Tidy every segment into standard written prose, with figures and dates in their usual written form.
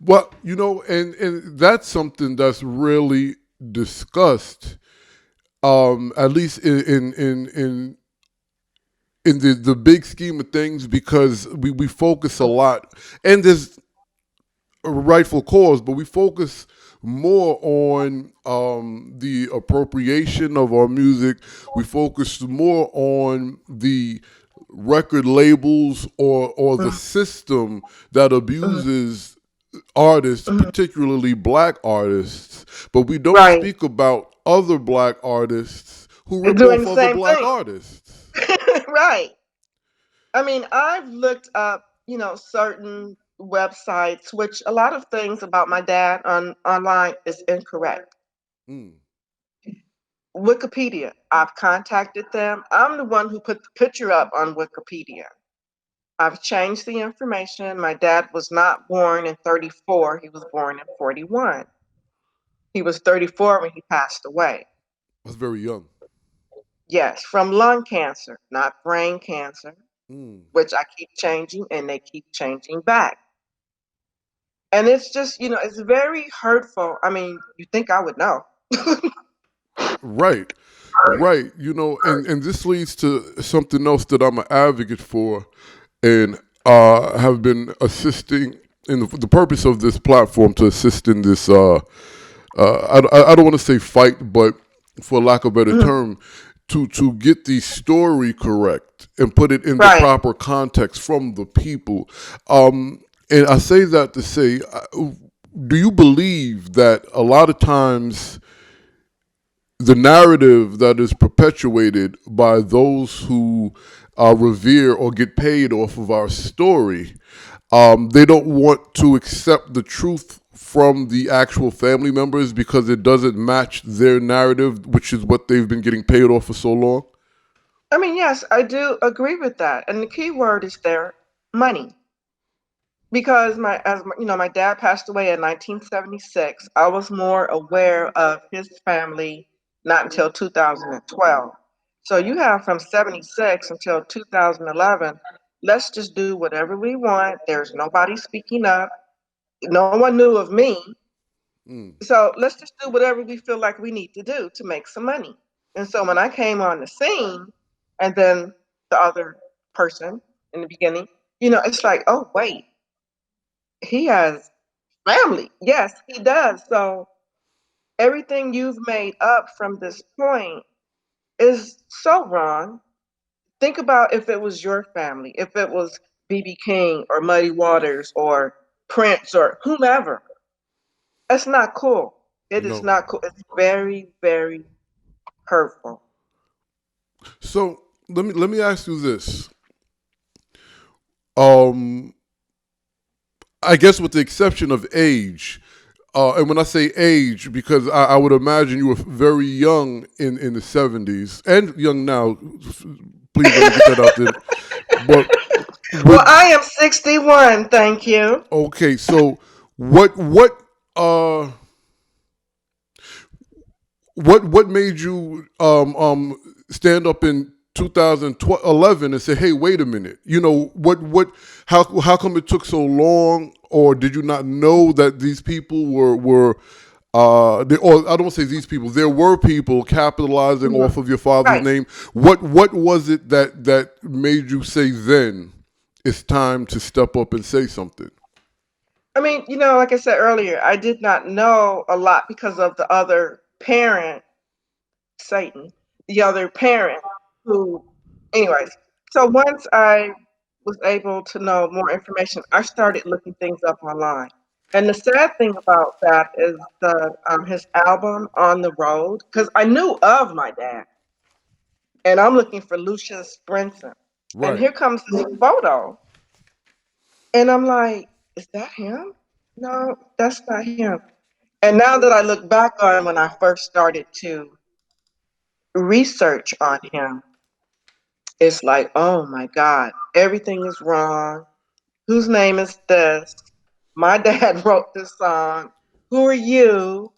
Well, and that's something that's really discussed, at least in the big scheme of things, because we focus a lot, and there's a rightful cause, but we focus more on the appropriation of our music. We focus more on the record labels or the Mm, system that mm, abuses artists, mm. particularly black artists, but we don't Right. speak about other black artists who And rip doing off the other same black thing. artists. Right. I mean, I've looked up, certain websites, which a lot of things about my dad on online is incorrect. Mm, Wikipedia, I've contacted them. I'm the one who put the picture up on Wikipedia. I've changed the information. My dad was not born in 34, he was born in 41. He was 34 when he passed away. that's very young. Yes, from lung cancer, not brain cancer, Mm. which I keep changing and they keep changing back. And it's just, it's very hurtful. I mean, you think I would know. Right, right. And this leads to something else that I'm an advocate for, and have been assisting in the purpose of this platform to assist in this. I don't want to say fight, but for lack of a better Mhm. term, to get the story correct and put it in the Right. proper context from the people. And I say that to say, do you believe that a lot of times the narrative that is perpetuated by those who revere or get paid off of our story, they don't want to accept the truth from the actual family members because it doesn't match their narrative, which is what they've been getting paid off for so long? I mean, yes, I do agree with that. And the key word is there, money. Because my dad passed away in 1976. I was more aware of his family not until 2012. So you have from 76 until 2011. Let's just do whatever we want. There's nobody speaking up. No one knew of me. Mm, So let's just do whatever we feel like we need to do to make some money. And so when I came on the scene, and then the other person in the beginning, it's like, oh, wait, he has family. Yes, he does. So everything you've made up from this point is so wrong. Think about if it was your family, if it was BB King or Muddy Waters or Prince or whomever. That's not cool. It is no. not cool. It's very, very hurtful. So let me ask you this. Um, I guess with the exception of age, and when I say age, because I would imagine you were very young in the '70s and young now. Please let me get that out there. But Well, would I am 61, thank you. okay, so what uh what made you stand up in 2011 and say, "Hey, wait a minute. What how come it took so long, or did you not know that these people were or I don't say these people. There were people capitalizing Mhm. off of your father's Right. name. What was it that made you say then it's time to step up and say something? I mean, like I said earlier, I did not know a lot because of the other parent, Satan, the other parent who, anyways. So once I was able to know more information, I started looking things up online. And the sad thing about that is the his album On the Road, because I knew of my dad, and I'm looking for Lucius Brinson, and Right. here comes this photo, and I'm like, is that him? No, that's not him. And now that I look back on when I first started to research on him, it's like, oh my God, everything is wrong. Whose name is this? My dad wrote this song. Who are you?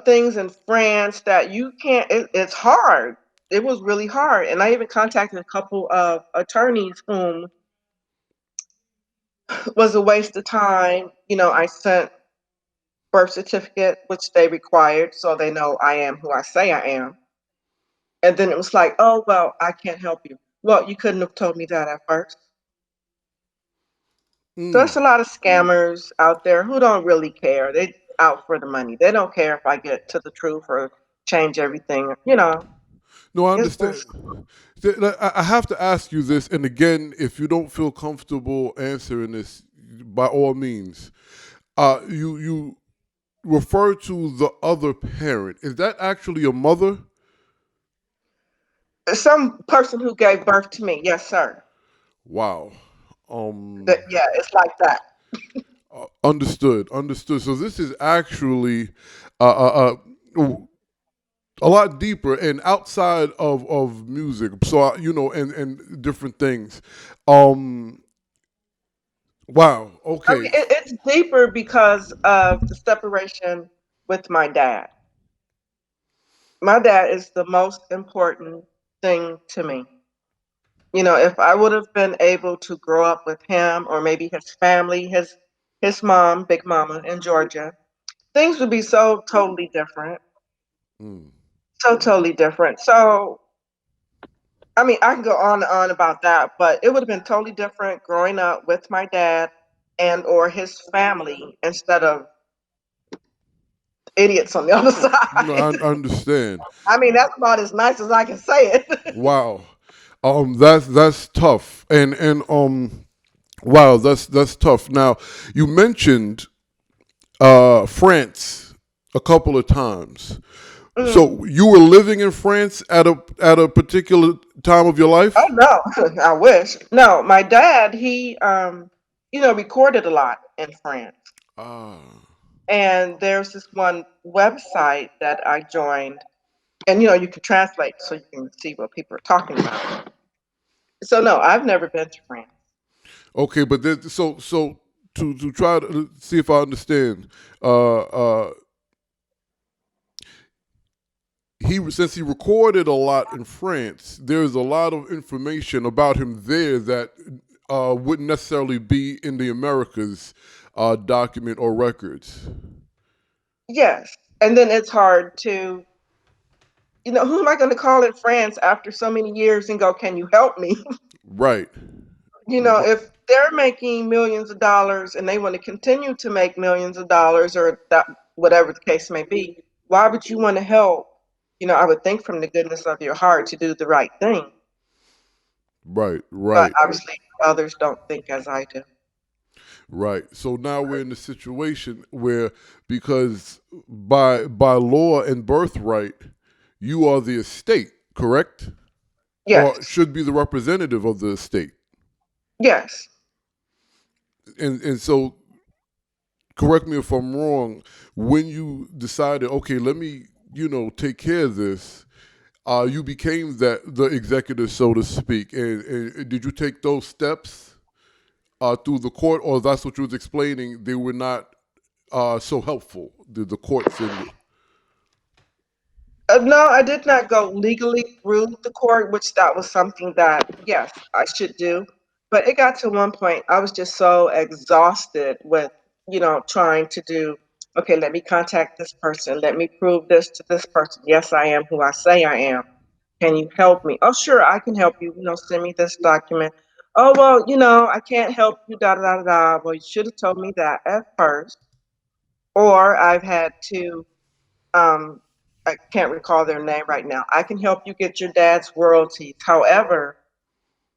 Things in France that you can't, it's hard. It was really hard. And I even contacted a couple of attorneys whom was a waste of time. I sent birth certificate, which they required, so they know I am who I say I am. And then it was like, oh well, I can't help you. Well, you couldn't have told me that at first. So Mm. there's a lot of scammers out there who don't really care. They out for the money. They don't care if I get to the truth or change everything. No, I It's understand. just I have to ask you this, and again, if you don't feel comfortable answering this, by all means, you refer to the other parent. Is that actually your mother? some person who gave birth to me. Yes, sir. Wow. Yeah, it's like that. Understood. Understood. So this is actually a lot deeper and outside of music. So and different things. Um, wow. I Okay. mean, it's deeper because of the separation with my dad. My dad is the most important thing to me. If I would have been able to grow up with him or maybe his family, his mom, Big Mama in Georgia, things would be so totally different. Mm. So totally different. So, I mean, I can go on and on about that, but it would have been totally different growing up with my dad and or his family instead of idiots on the other No, side. I understand. I mean, that's about as nice as I can say it. Wow. That's tough. And wow, that's tough. Now, you mentioned France a couple of times. Mm. So you were living in France at a particular time of your Oh life? no, I wish. No, my dad, he recorded a lot in France. Ah. And there's this one website that I joined, and you can translate so you can see what people are talking about. So no, I've never been to France. Okay, but so to try to see if I understand, uh, uh, since he recorded a lot in France, there's a lot of information about him there that wouldn't necessarily be in the Americas document or records. Yes. And then it's hard to, who am I going to call in France after so many years and go, can you help me? Right. If they're making millions of dollars and they want to continue to make millions of dollars or that, whatever the case may be, why would you want to help? I would think from the goodness of your heart to do the right thing. Right. But Right. obviously, others don't think as I do. Right. So now we're in the situation where, because by law and birthright, you are the estate, correct? Or Yes. should be the representative of the estate. Yes. And so, correct me if I'm wrong, when you decided, okay, let me, take care of this, you became the executive, so to speak. And did you take those steps through the court, or that's what you was explaining? They were not so helpful. The courts and No, I did not go legally through the court, which that was something that, yes, I should do. But it got to one point, I was just so exhausted with, trying to do, okay, let me contact this person. Let me prove this to this person. Yes, I am who I say I am. Can you help me? Oh, sure, I can help you. Send me this document. Oh, well, I can't help you, da da da da. Well, you should have told me that at first. Or I've had to um, I can't recall their name right now. I can help you get your dad's royalties. However,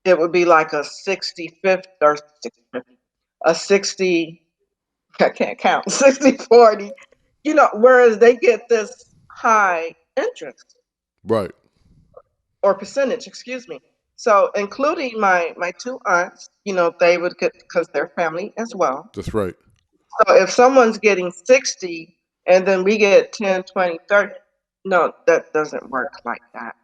it would be like a 65th or 60, a 60, I can't count, 60/40, whereas they get this high interest right. or percentage, excuse me. So including my two aunts, they would get because they're family as well. That's right. So if someone's getting 60 and then we get 10, 20, 30, no, that doesn't work like that.